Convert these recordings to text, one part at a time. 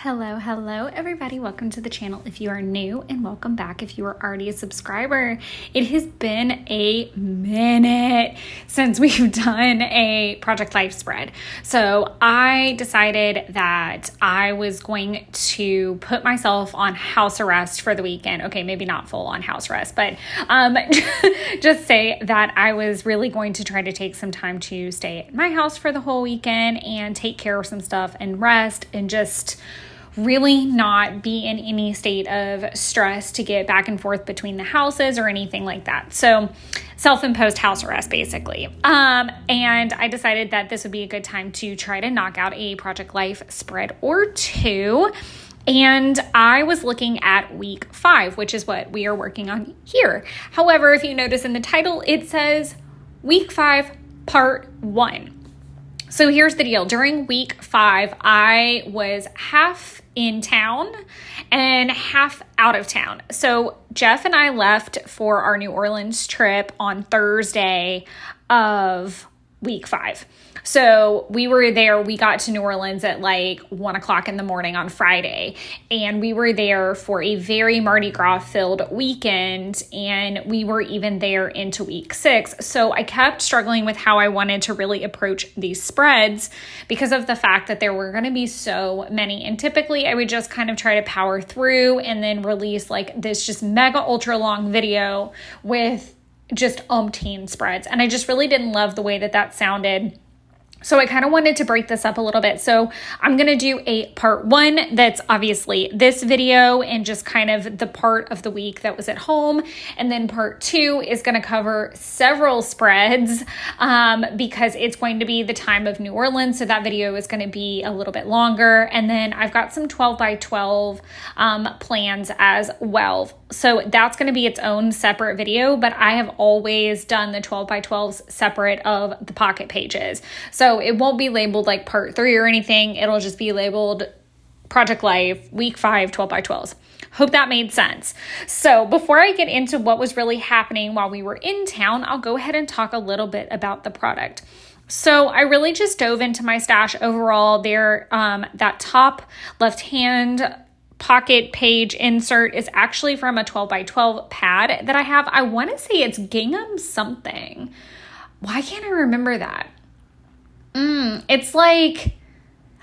Hello, everybody. Welcome to the channel if you are new, and welcome back if you are already a subscriber. It has been a minute since we've done a Project Life spread. So I decided that I was going to put myself on house arrest for the weekend. Okay, maybe not full on house arrest, but just say that I was really going to try to take some time to stay at my house for the whole weekend and take care of some stuff and rest and just really not be in any state of stress to get back and forth between the houses or anything like that. So self-imposed house arrest, basically. And I decided that this would be a good time to try to knock out a Project Life spread or two. And I was looking at week 5, which is what we are working on here. However, if you notice in the title, it says week 5, part 1. So here's the deal. During week 5, I was half in town and half out of town. So Jeff and I left for our New Orleans trip on Thursday of week 5. So we were there. We got to New Orleans at like 1 o'clock in the morning on Friday. And we were there for a very Mardi Gras filled weekend. And we were even there into week 6. So I kept struggling with how I wanted to really approach these spreads because of the fact that there were going to be so many. And typically I would just kind of try to power through and then release like this just mega ultra long video with just umpteen spreads. And I just really didn't love the way that sounded. So I kind of wanted to break this up a little bit. So I'm going to do a part 1 that's obviously this video and just kind of the part of the week that was at home. And then part 2 is going to cover several spreads because it's going to be the time of New Orleans. So that video is going to be a little bit longer. And then I've got some 12 by 12 plans as well. So that's going to be its own separate video, but I have always done the 12 by 12s separate of the pocket pages. So it won't be labeled like part 3 or anything. It'll just be labeled Project Life, week 5, 12 by 12s. Hope that made sense. So before I get into what was really happening while we were in town, I'll go ahead and talk a little bit about the product. So I really just dove into my stash overall there. That top left-hand pocket page insert is actually from a 12 by 12 pad that I have. I want to say it's gingham something. Why can't I remember that? It's like,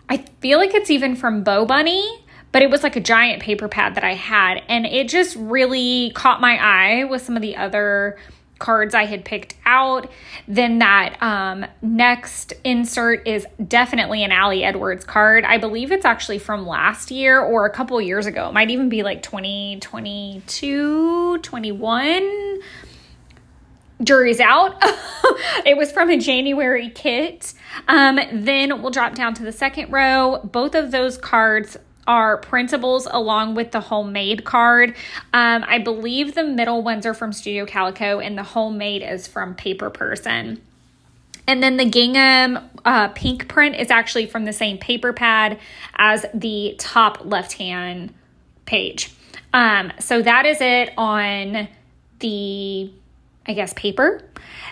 I feel like it's even from Bo Bunny, but it was like a giant paper pad that I had, and it just really caught my eye with some of the other cards I had picked out. Then that next insert is definitely an Allie Edwards card. I believe it's actually from last year or a couple years ago. It might even be like 2022, 21. Jury's out. It was from a January kit. Then we'll drop down to the second row. Both of those cards are printables along with the homemade card. I believe the middle ones are from Studio Calico and the homemade is from Paper Person. And then the gingham pink print is actually from the same paper pad as the top left-hand page. So that is it on the, I guess, paper.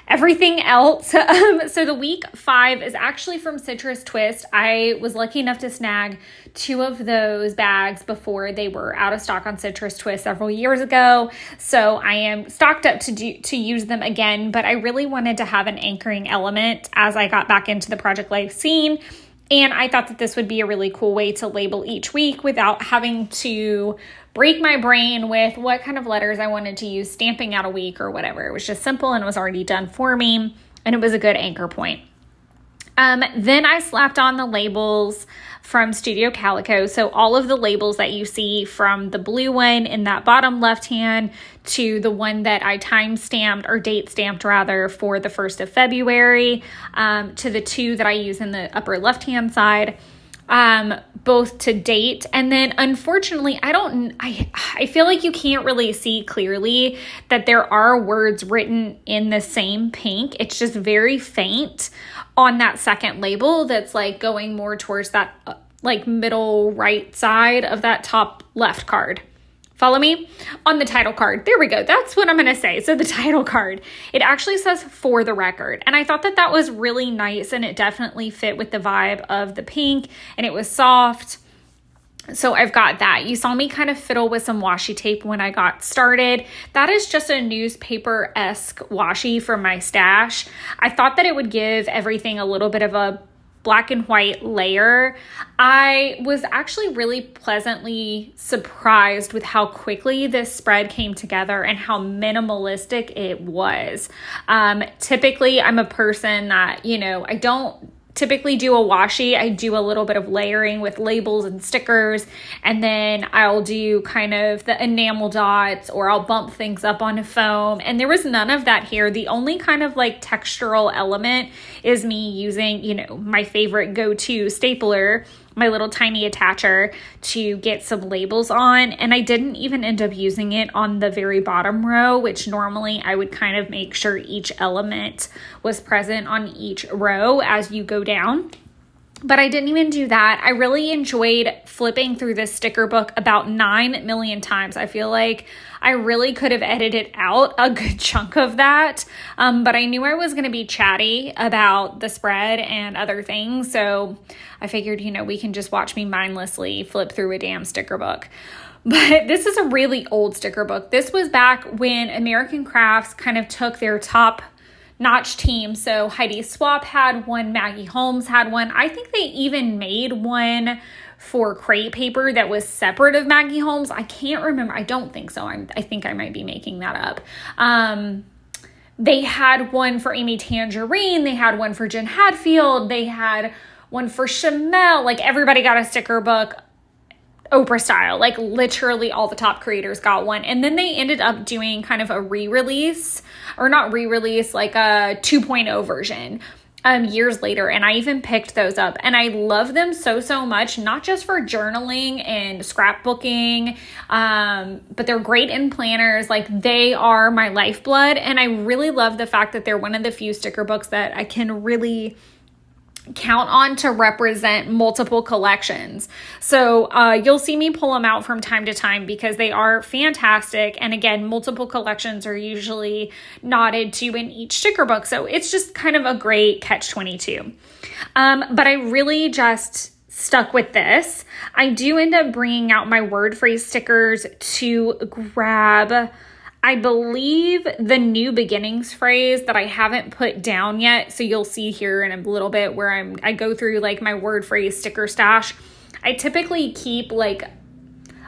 Everything else. So the week 5 is actually from Citrus Twist. I was lucky enough to snag 2 of those bags before they were out of stock on Citrus Twist several years ago. So I am stocked up to use them again, but I really wanted to have an anchoring element as I got back into the Project Life scene. And I thought that this would be a really cool way to label each week without having to break my brain with what kind of letters I wanted to use stamping out a week or whatever. It was just simple and it was already done for me, and it was a good anchor point. Then I slapped on the labels from Studio Calico. So all of the labels that you see from the blue one in that bottom left hand to the one that I time stamped or date stamped rather for the 1st of February, to the 2 that I use in the upper left hand side, both to date. And then unfortunately, I feel like you can't really see clearly that there are words written in the same pink. It's just very faint on that second label that's like going more towards that like middle right side of that top left card. Follow me? On the title card. There we go. That's what I'm going to say. So the title card, it actually says "for the record." And I thought that was really nice, and it definitely fit with the vibe of the pink, and it was soft. So I've got that. You saw me kind of fiddle with some washi tape when I got started. That is just a newspaper-esque washi from my stash. I thought that it would give everything a little bit of a black and white layer. I was actually really pleasantly surprised with how quickly this spread came together and how minimalistic it was. Typically, I'm a person that, I don't typically do a washi. I do a little bit of layering with labels and stickers, and then I'll do kind of the enamel dots, or I'll bump things up on a foam. And there was none of that here. The only kind of like textural element is me using, my favorite go-to stapler, my little tiny attacher, to get some labels on. And I didn't even end up using it on the very bottom row, which normally I would kind of make sure each element was present on each row as you go down. But I didn't even do that. I really enjoyed flipping through this sticker book about 9 million times. I feel like I really could have edited out a good chunk of that. But I knew I was going to be chatty about the spread and other things. So I figured, we can just watch me mindlessly flip through a damn sticker book. But this is a really old sticker book. This was back when American Crafts kind of took their top notch team. So Heidi Swap had one, Maggie Holmes had one. I think they even made one for Crate Paper that was separate of Maggie Holmes. I can't remember. I don't think so. I think I might be making that up. They had one for Amy Tangerine. They had one for Jen Hadfield. They had one for Shamel. Like, everybody got a sticker book, Oprah style. Like, literally all the top creators got one. And then they ended up doing kind of a re-release, or not re-release, like a 2.0 version years later. And I even picked those up, and I love them so much, not just for journaling and scrapbooking, but they're great in planners. Like, they are my lifeblood. And I really love the fact that they're one of the few sticker books that I can really count on to represent multiple collections. So you'll see me pull them out from time to time because they are fantastic. And again, multiple collections are usually nodded to in each sticker book. So it's just kind of a great catch-22. But I really just stuck with this. I do end up bringing out my word phrase stickers to grab, I believe, the new beginnings phrase that I haven't put down yet. So you'll see here in a little bit where I go through like my word phrase sticker stash. I typically keep like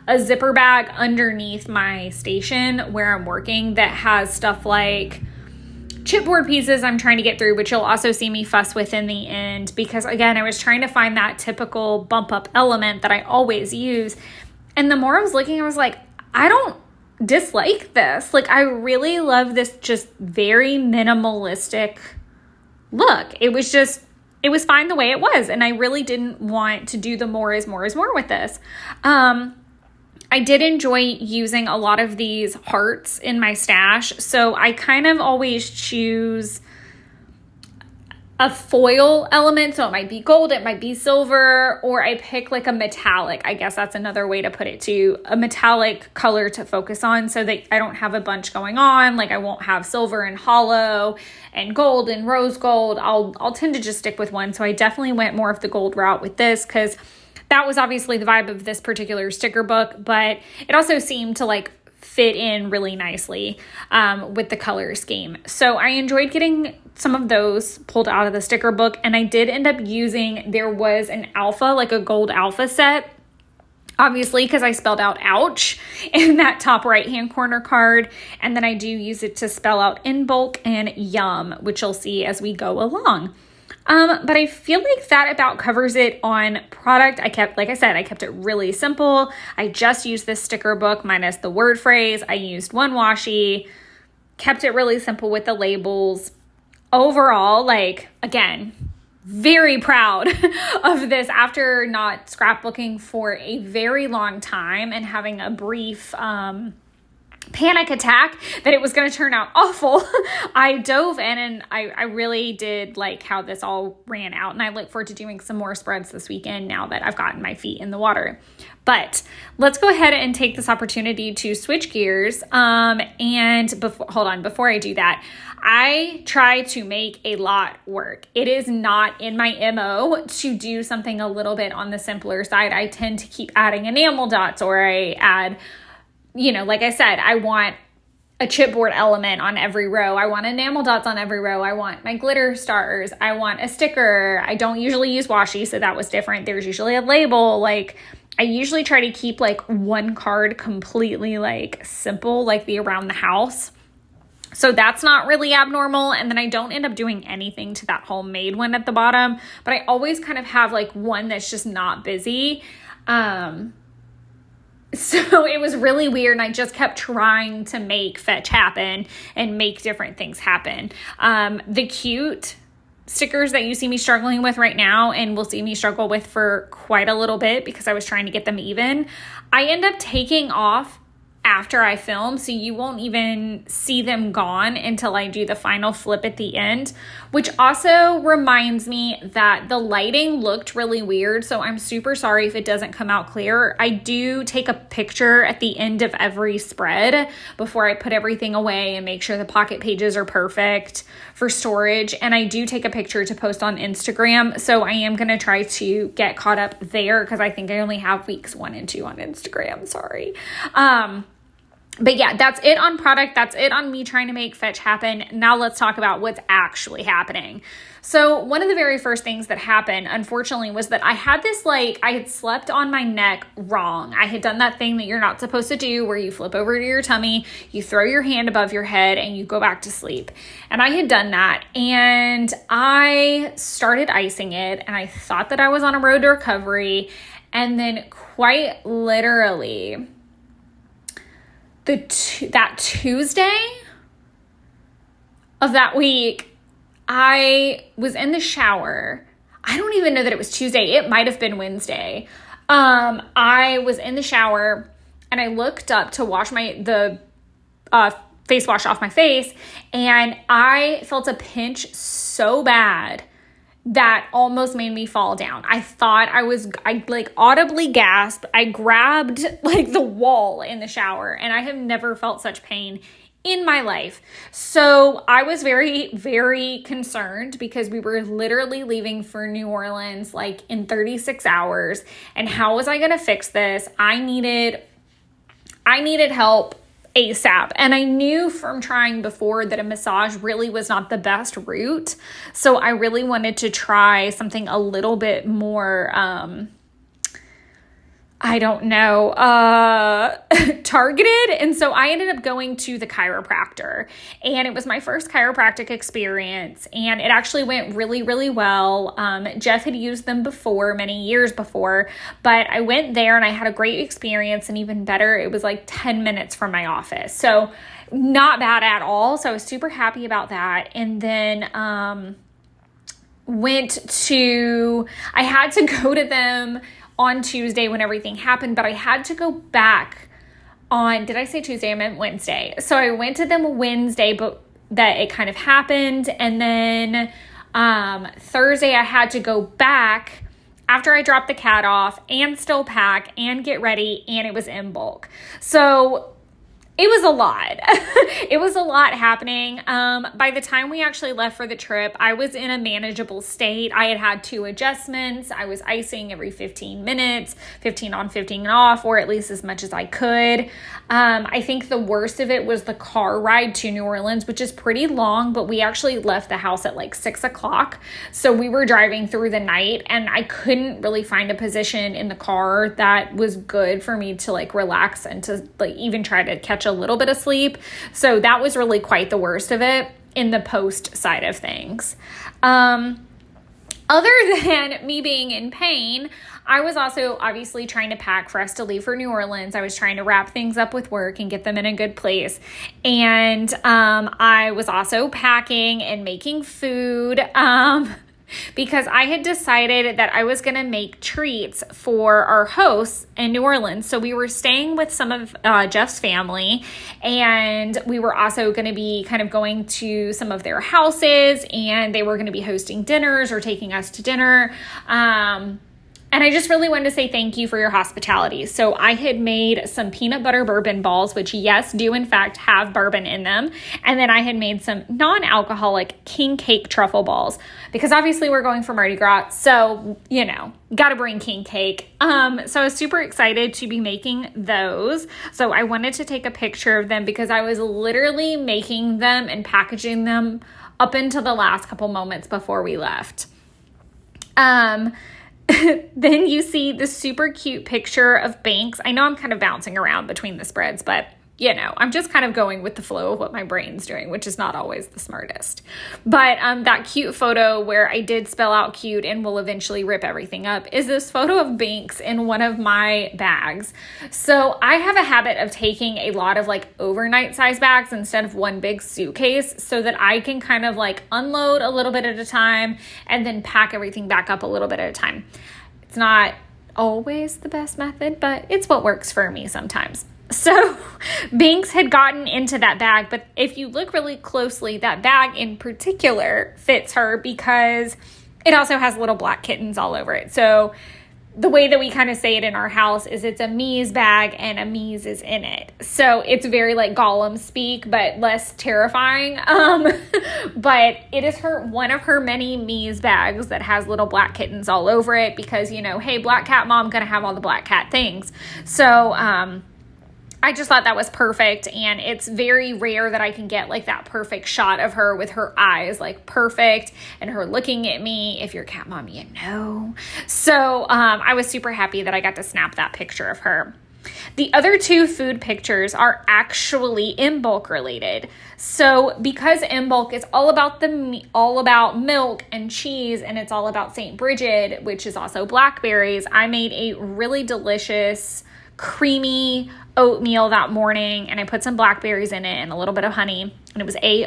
a zipper bag underneath my station where I'm working that has stuff like chipboard pieces I'm trying to get through, which you'll also see me fuss with in the end, because again, I was trying to find that typical bump up element that I always use. And the more I was looking, I was like, I don't dislike this. Like, I really love this just very minimalistic look. It was fine the way it was. And I really didn't want to do the more is more with this. I did enjoy using a lot of these hearts in my stash. So I kind of always choose a foil element. So it might be gold, it might be silver, or I pick like a metallic. I guess that's another way to put it too. A metallic color to focus on so that I don't have a bunch going on. Like, I won't have silver and hollow and gold and rose gold. I'll tend to just stick with one. So I definitely went more of the gold route with this because that was obviously the vibe of this particular sticker book, but it also seemed to like fit in really nicely with the color scheme. So I enjoyed getting some of those pulled out of the sticker book, and I did end up using, there was an alpha, like a gold alpha set, obviously because I spelled out ouch in that top right hand corner card, and then I do use it to spell out in bulk and yum, which you'll see as we go along. But I feel like that about covers it on product. Like I said, I kept it really simple. I just used this sticker book minus the word phrase. I used one washi, kept it really simple with the labels. Overall, like, again, very proud of this after not scrapbooking for a very long time and having a brief panic attack that it was going to turn out awful, I dove in and I really did like how this all ran out. And I look forward to doing some more spreads this weekend now that I've gotten my feet in the water. But let's go ahead and take this opportunity to switch gears. Before I do that, I try to make a lot work. It is not in my MO to do something a little bit on the simpler side. I tend to keep adding enamel dots, or I add, like I said, I want a chipboard element on every row. I want enamel dots on every row. I want my glitter stars. I want a sticker. I don't usually use washi, so that was different. There's usually a label. Like, I usually try to keep like one card completely like simple, like the around the house. So that's not really abnormal. And then I don't end up doing anything to that homemade one at the bottom, but I always kind of have like one that's just not busy. So it was really weird, and I just kept trying to make fetch happen and make different things happen. The cute stickers that you see me struggling with right now, and will see me struggle with for quite a little bit because I was trying to get them even, I end up taking off after I film, so you won't even see them gone until I do the final flip at the end, which also reminds me that the lighting looked really weird, so I'm super sorry if it doesn't come out clear. I do take a picture at the end of every spread before I put everything away and make sure the pocket pages are perfect for storage, and I do take a picture to post on Instagram, so I am going to try to get caught up there because I think I only have weeks 1 and 2 on Instagram, sorry. But yeah, that's it on product. That's it on me trying to make fetch happen. Now let's talk about what's actually happening. So one of the very first things that happened, unfortunately, was that I had this, I had slept on my neck wrong. I had done that thing that you're not supposed to do where you flip over to your tummy, you throw your hand above your head, and you go back to sleep. And I had done that, and I started icing it, and I thought that I was on a road to recovery. And then quite literally, that Tuesday of that week, I was in the shower. I don't even know that it was Tuesday. It might have been Wednesday. I was in the shower and I looked up to wash the face wash off my face, and I felt a pinch so bad that almost made me fall down. I audibly gasped. I grabbed the wall in the shower, and I have never felt such pain in my life. So I was very, very concerned because we were literally leaving for New Orleans in 36 hours. And how was I going to fix this? I needed help ASAP. And I knew from trying before that a massage really was not the best route. So I really wanted to try something a little bit more, targeted. And so I ended up going to the chiropractor, and it was my first chiropractic experience, and it actually went really, really well. Jeff had used them before, many years before, but I went there and I had a great experience, and even better, it was 10 minutes from my office. So not bad at all. So I was super happy about that. And then, I had to go to them on Tuesday when everything happened, but I had to go back on, did I say Tuesday? I meant Wednesday. So I went to them Wednesday, but that it kind of happened. And then Thursday I had to go back after I dropped the cat off and still pack and get ready, and it was in bulk. So it was a lot. It was a lot happening. By the time we actually left for the trip, I was in a manageable state. I had 2 adjustments. I was icing every 15 minutes, 15 on, 15 off, or at least as much as I could. I think the worst of it was the car ride to New Orleans, which is pretty long, but we actually left the house at 6 o'clock. So we were driving through the night, and I couldn't really find a position in the car that was good for me to relax and to even try to catch a little bit of sleep. So that was really quite the worst of it in the post side of things. Other than me being in pain, I was also obviously trying to pack for us to leave for New Orleans. I was trying to wrap things up with work and get them in a good place. And I was also packing and making food. because I had decided that I was going to make treats for our hosts in New Orleans. So we were staying with some of Jeff's family, and we were also going to be kind of going to some of their houses, and they were going to be hosting dinners or taking us to dinner. And I just really wanted to say thank you for your hospitality. So I had made some peanut butter bourbon balls, which yes, do in fact have bourbon in them. And then I had made some non-alcoholic king cake truffle balls, because obviously we're going for Mardi Gras. So, got to bring king cake. So I was super excited to be making those. So I wanted to take a picture of them because I was literally making them and packaging them up until the last couple moments before we left. Then you see the super cute picture of Banks. I know I'm kind of bouncing around between the spreads, but I'm just kind of going with the flow of what my brain's doing, which is not always the smartest. But that cute photo where I did spell out cute and will eventually rip everything up is this photo of Banks in one of my bags. So I have a habit of taking a lot of overnight size bags instead of one big suitcase, so that I can kind of unload a little bit at a time and then pack everything back up a little bit at a time. It's not always the best method, but it's what works for me sometimes. So Banks had gotten into that bag, but if you look really closely, that bag in particular fits her because it also has little black kittens all over it. So the way that we kind of say it in our house is it's a Mies bag and a Mies is in it. So it's very Gollum speak, but less terrifying. But it is one of her many Mies bags that has little black kittens all over it because, hey, black cat mom, gonna have all the black cat things. So, I just thought that was perfect, and it's very rare that I can get that perfect shot of her with her eyes perfect and her looking at me. If you're cat mom, So I was super happy that I got to snap that picture of her. The other two food pictures are actually Imbolc related. So because Imbolc is all about milk and cheese, and it's all about St. Bridget, which is also blackberries, I made a really delicious creamy oatmeal that morning, and I put some blackberries in it and a little bit of honey, and it was A+.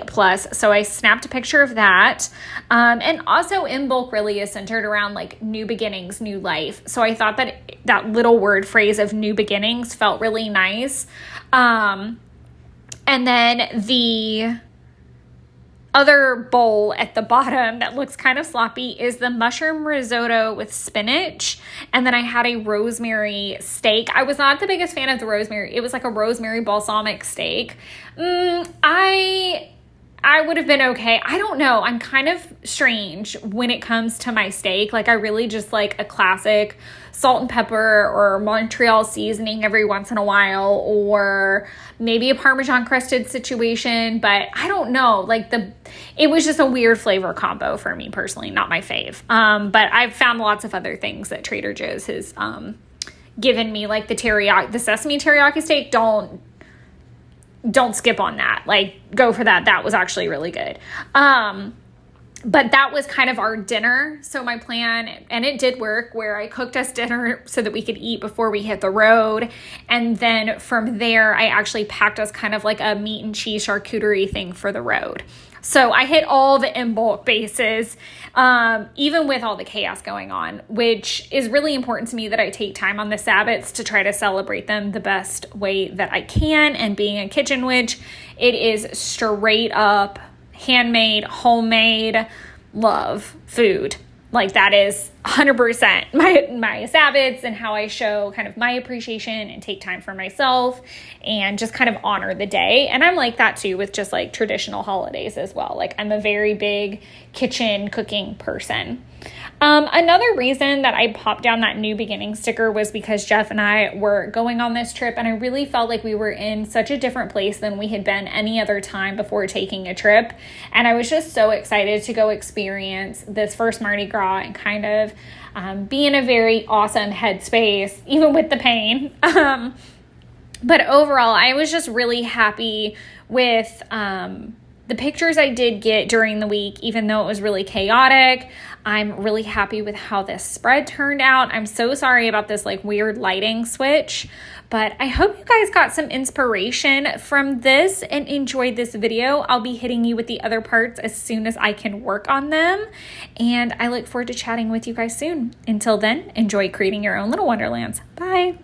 So I snapped a picture of that. And also Imbolc really is centered around new beginnings, new life. So I thought that little word phrase of new beginnings felt really nice. And then the other bowl at the bottom that looks kind of sloppy is the mushroom risotto with spinach. And then I had a rosemary steak. I was not the biggest fan of the rosemary. It was a rosemary balsamic steak. I would have been okay. I don't know. I'm kind of strange when it comes to my steak. I really just like a classic salt and pepper or Montreal seasoning every once in a while, or maybe a Parmesan crusted situation. But I don't know. It was just a weird flavor combo for me personally, not my fave. But I've found lots of other things that Trader Joe's has given me, the sesame teriyaki steak. Don't skip on that. Go for that. That was actually really good. But that was kind of our dinner. So my plan, and it did work, where I cooked us dinner so that we could eat before we hit the road. And then from there, I actually packed us kind of a meat and cheese charcuterie thing for the road. So I hit all the Imbolc bases, even with all the chaos going on, which is really important to me that I take time on the Sabbaths to try to celebrate them the best way that I can. And being a kitchen witch, it is straight up handmade, homemade, love food. That is 100% my Sabbaths and how I show kind of my appreciation and take time for myself and just kind of honor the day. And I'm like that too with just traditional holidays as well. I'm a very big kitchen cooking person. Another reason that I popped down that new beginning sticker was because Jeff and I were going on this trip, and I really felt like we were in such a different place than we had been any other time before taking a trip. And I was just so excited to go experience this first Mardi Gras and kind of be in a very awesome headspace, even with the pain. But overall, I was just really happy with the pictures I did get during the week, even though it was really chaotic, I'm really happy with how this spread turned out. I'm so sorry about this like weird lighting switch, but I hope you guys got some inspiration from this and enjoyed this video. I'll be hitting you with the other parts as soon as I can work on them, and I look forward to chatting with you guys soon. Until then, enjoy creating your own little wonderlands. Bye.